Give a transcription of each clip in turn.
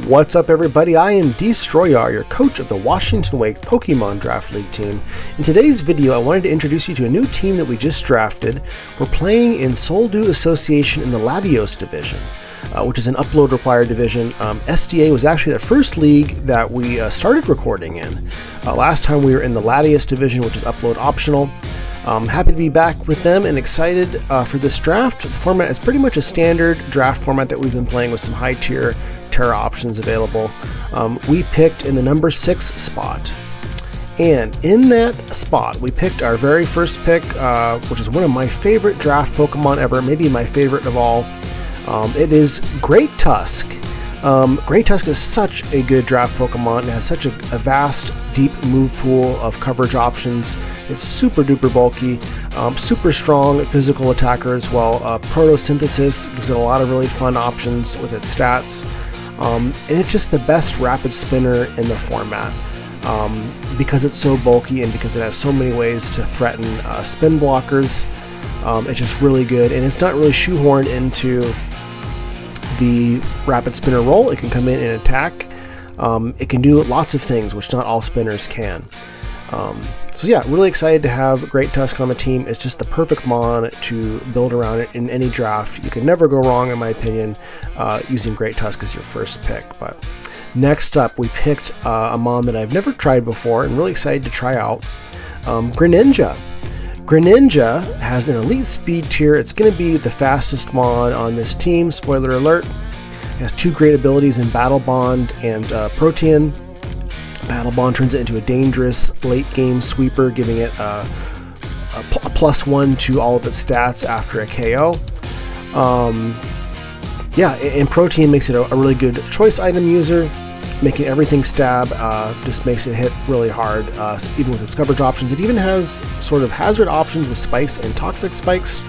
What's up, everybody? I am Destroyar, your coach of the Washington Wake Pokemon Draft League team. In today's video, I wanted to introduce you to a new team that we just drafted. We're playing in Soul Dew Association in the Latios division, which is an upload required division. SDA was actually the first league that we started recording in. Last time we were in the Latios division, which is upload optional. Happy to be back with them and excited for this draft. The format is pretty much a standard draft format that we've been playing with some high tier Terra options available. We picked in the number 6 spot. And in that spot, we picked our very first pick, which is one of my favorite draft Pokemon ever, maybe my favorite of all. It is Great Tusk. Great Tusk is such a good draft Pokemon. It has such a vast, deep move pool of coverage options. It's super duper bulky, super strong physical attacker as well. Photosynthesis gives it a lot of really fun options with its stats. And it's just the best rapid spinner in the format. Because it's so bulky and because it has so many ways to threaten spin blockers, it's just really good. And it's not really shoehorned into the rapid spinner role. It can come in and attack. It can do lots of things, which not all spinners can. So yeah, really excited to have Great Tusk on the team. It's just the perfect mon to build around it in any draft. You can never go wrong, in my opinion, using Great Tusk as your first pick. But next up, we picked a mon that I've never tried before and really excited to try out, Greninja. Greninja has an elite speed tier. It's going to be the fastest mon on this team, spoiler alert. It has 2 great abilities in Battle Bond and Protean. Battle Bond turns it into a dangerous late game sweeper, giving it a +1 to all of its stats after a KO. Yeah, and Protean makes it a really good choice item user, making everything stab, just makes it hit really hard, even with its coverage options. It even has sort of hazard options with spikes and toxic spikes.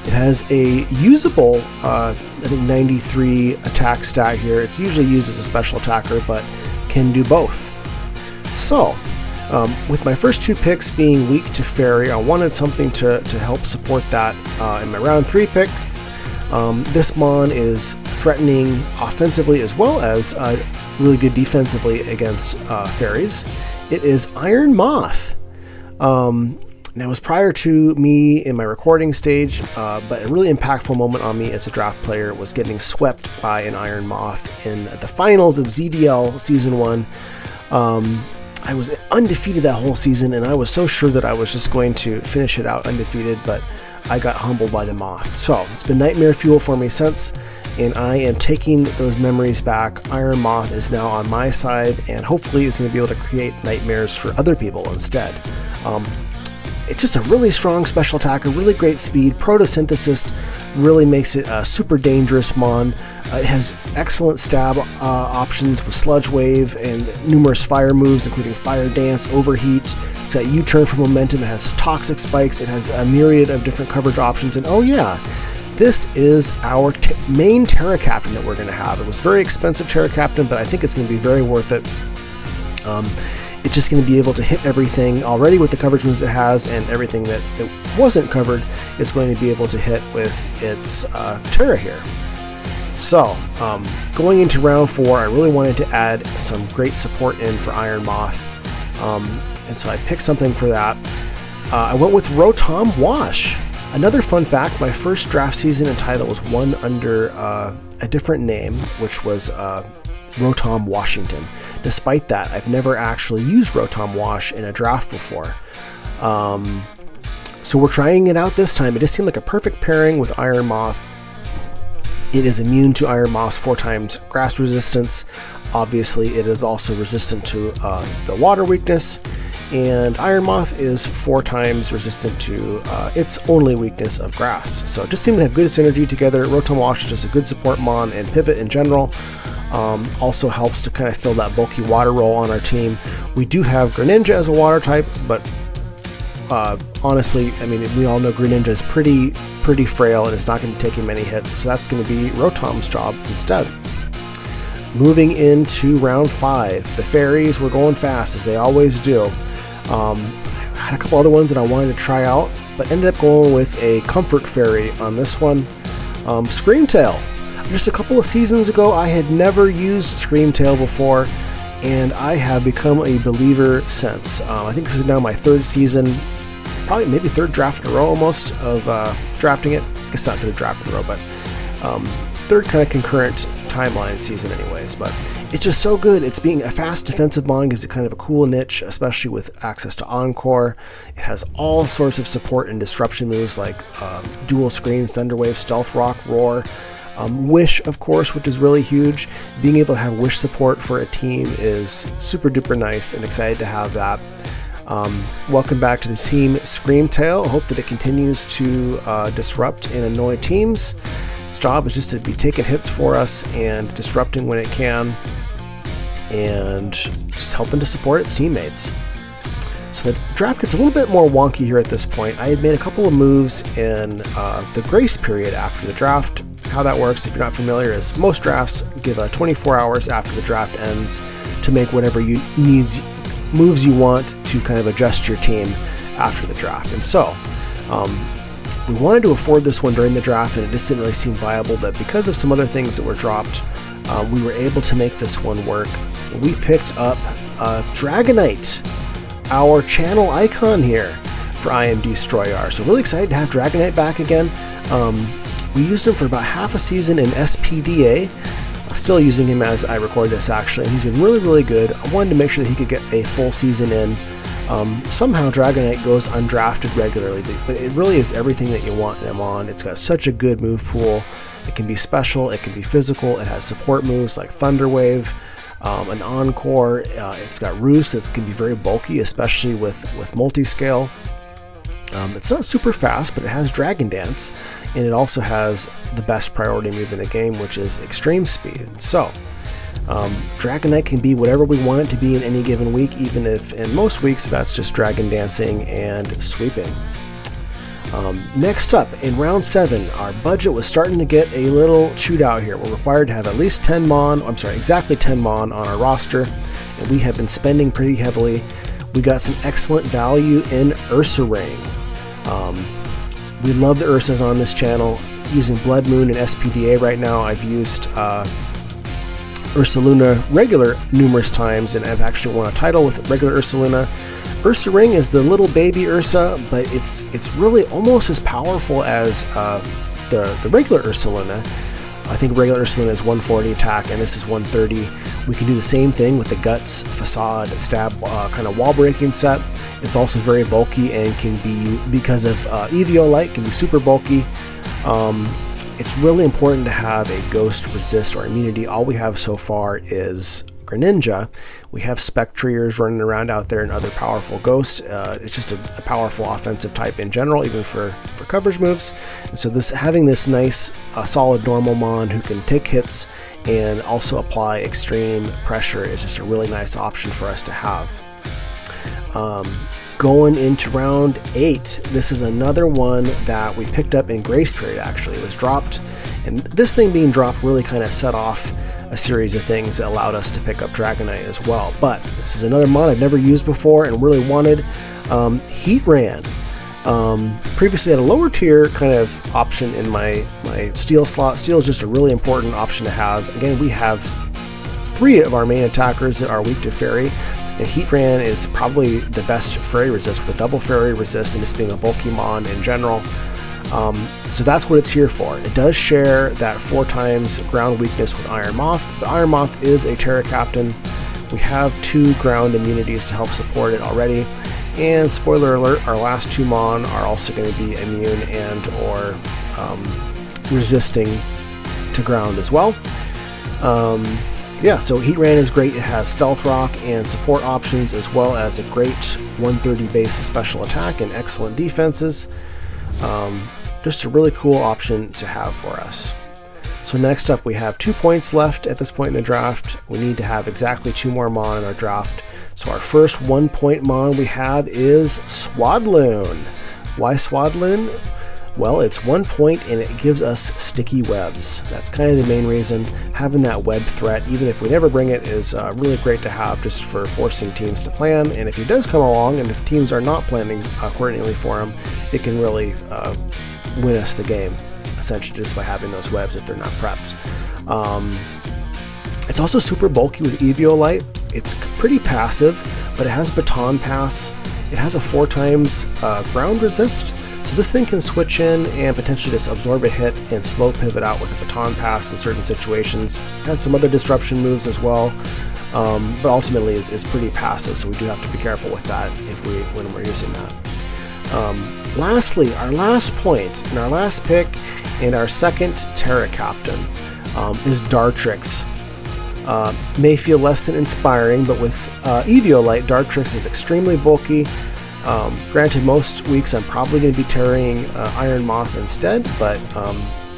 It has a usable, I think 93 attack stat here. It's usually used as a special attacker, but can do both. So, with my first 2 picks being weak to Fairy, I wanted something to help support that in my round 3 pick. This mon is threatening offensively as well as really good defensively against fairies. It is Iron Moth. Now, it was prior to me in my recording stage, but a really impactful moment on me as a draft player was getting swept by an Iron Moth in the finals of ZDL Season 1. I was undefeated that whole season, and I was so sure that I was just going to finish it out undefeated, but I got humbled by the Moth. So it's been nightmare fuel for me since, and I am taking those memories back. Iron Moth is now on my side, and hopefully is going to be able to create nightmares for other people instead. It's just a really strong special attacker, really great speed. Photosynthesis really makes it a super dangerous mon. It has excellent stab options with Sludge Wave and numerous fire moves, including Fire Dance, Overheat. It's got U-Turn for momentum. It has toxic spikes. It has a myriad of different coverage options. And oh yeah, this is our main Terra Captain that we're going to have. It was very expensive Terra Captain, but I think it's going to be very worth it. It's just going to be able to hit everything already with the coverage moves it has, and everything that it wasn't covered it's going to be able to hit with its Terra here. So, going into round 4, I really wanted to add some great support in for Iron Moth, and so I picked something for that. I went with Rotom Wash. Another fun fact, my first draft season and title was won under a different name, which was Rotom Washington. Despite that, I've never actually used Rotom Wash in a draft before. So we're trying it out this time. It just seemed like a perfect pairing with Iron Moth. It is immune to Iron Moth's 4 times grass resistance. Obviously, it is also resistant to the water weakness. And Iron Moth is 4 times resistant to its only weakness of grass. So it just seemed to have good synergy together. Rotom Wash is just a good support mon and pivot in general. Also helps to kind of fill that bulky water role on our team. We do have Greninja as a water type, but honestly, I mean, we all know Greninja is pretty frail and it's not going to be taking many hits, so that's going to be Rotom's job instead. Moving into round 5, the fairies were going fast as they always do. I had a couple other ones that I wanted to try out, but ended up going with a comfort fairy on this one. Screamtail. Just a couple of seasons ago, I had never used Screamtail before, and I have become a believer since. I think this is now my third season, probably maybe third draft in a row almost of drafting it. I guess not third draft in a row, but third kind of concurrent timeline season anyways. But it's just so good. It's being a fast defensive mon gives it kind of a cool niche, especially with access to Encore. It has all sorts of support and disruption moves like dual screens, Thunderwave, Stealth Rock, Roar. Wish, of course, which is really huge. Being able to have Wish support for a team is super duper nice, and excited to have that. Welcome back to the team Screamtail. I hope that it continues to disrupt and annoy teams. Its job is just to be taking hits for us and disrupting when it can, and just helping to support its teammates. So the draft gets a little bit more wonky here at this point. I had made a couple of moves in the grace period after the draft. How that works, if you're not familiar, is most drafts give 24 hours after the draft ends to make whatever moves you want to kind of adjust your team after the draft. And so we wanted to afford this one during the draft, and it just didn't really seem viable, but because of some other things that were dropped, we were able to make this one work. We picked up Dragonite, our channel icon here for I Am Destroyer. So really excited to have Dragonite back again. We used him for about half a season in SPDA. I'm still using him as I record this, actually, and he's been really, really good. I wanted to make sure that he could get a full season in. Somehow Dragonite goes undrafted regularly, but it really is everything that you want in a mon. It's got such a good move pool. It can be special, it can be physical, it has support moves like Thunderwave, an Encore. It's got Roost that can be very bulky, especially with multi-scale. It's not super fast, but it has Dragon Dance, and it also has the best priority move in the game, which is Extreme Speed. So, Dragonite can be whatever we want it to be in any given week, even if in most weeks that's just Dragon Dancing and Sweeping. Next up, in round 7, our budget was starting to get a little chewed out here. We're required to have at least exactly 10 mon on our roster, and we have been spending pretty heavily. We got some excellent value in Ursa Ring. We love the Ursas on this channel. Using Blood Moon and SPDA right now, I've used Ursaluna regular numerous times, and I've actually won a title with regular Ursaluna. Ursa Ring is the little baby Ursa, but it's really almost as powerful as the regular Ursaluna. I think regular Ursaluna is 140 attack, and this is 130. We can do the same thing with the Guts, Facade, Stab kind of wall breaking set. It's also very bulky and can be, because of Eviolite, can be super bulky. It's really important to have a Ghost, Resist, or Immunity. All we have so far is Greninja. We have Spectriers running around out there and other powerful ghosts. It's just a powerful offensive type in general, even for coverage moves. And so having this nice solid normal mon who can take hits and also apply extreme pressure is just a really nice option for us to have. Going into round 8, this is another one that we picked up in grace period. Actually, it was dropped, and this thing being dropped really kind of set off a series of things that allowed us to pick up Dragonite as well. But this is another mon I've never used before and really wanted. Heatran. Previously had a lower tier kind of option in my Steel slot. Steel is just a really important option to have. Again, we have 3 of our main attackers that are weak to Fairy, and Heatran is probably the best Fairy resist, with a double Fairy resist and just being a bulky mon in general. So that's what it's here for. It does share that 4 times ground weakness with Iron Moth, but Iron Moth is a Terra Captain. We have 2 ground immunities to help support it already, and spoiler alert, our last 2 mon are also going to be immune and or resisting to ground as well. Yeah, so Heatran is great. It has Stealth Rock and support options, as well as a great 130 base special attack and excellent defenses. Just a really cool option to have for us. So next up, we have 2 points left at this point in the draft. We need to have exactly 2 more mon in our draft. So our first 1-point mon we have is Swadloon. Why Swadloon? Well, it's 1 point and it gives us sticky webs. That's kind of the main reason. Having that web threat, even if we never bring it, is really great to have, just for forcing teams to plan. And if he does come along, and if teams are not planning coordinately for him, it can really win us the game, essentially, just by having those webs if they're not prepped. It's also super bulky with Eviolite. It's pretty passive, but it has baton pass. It has a 4 times ground resist, so this thing can switch in and potentially just absorb a hit and slow pivot out with a baton pass in certain situations. It has some other disruption moves as well, but ultimately is pretty passive, so we do have to be careful with that when we're using that. Lastly, our last point and our last pick and our second Terra Captain is Dartrix. May feel less than inspiring, but with Eviolite, Dartrix is extremely bulky. Granted, most weeks I'm probably going to be carrying Iron Moth instead, but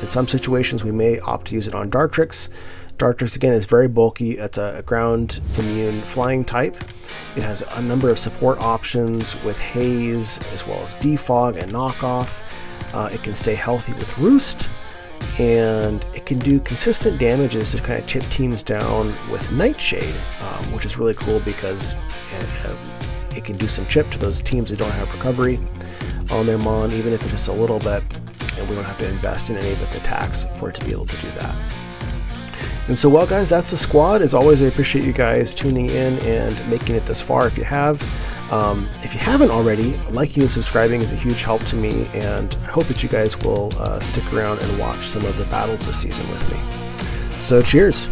in some situations we may opt to use it on Dartrix. Dartrix, again, is very bulky. It's a ground immune flying type. It has a number of support options with Haze, as well as Defog and Knockoff. It can stay healthy with Roost, and it can do consistent damages to kind of chip teams down with Nightshade, which is really cool because it can do some chip to those teams that don't have recovery on their Mon, even if it's just a little bit, and we don't have to invest in any of its attacks for it to be able to do that. And so, well, guys, that's the squad. As always, I appreciate you guys tuning in and making it this far. If you have, if you haven't already, liking and subscribing is a huge help to me, and I hope that you guys will stick around and watch some of the battles this season with me. So, cheers.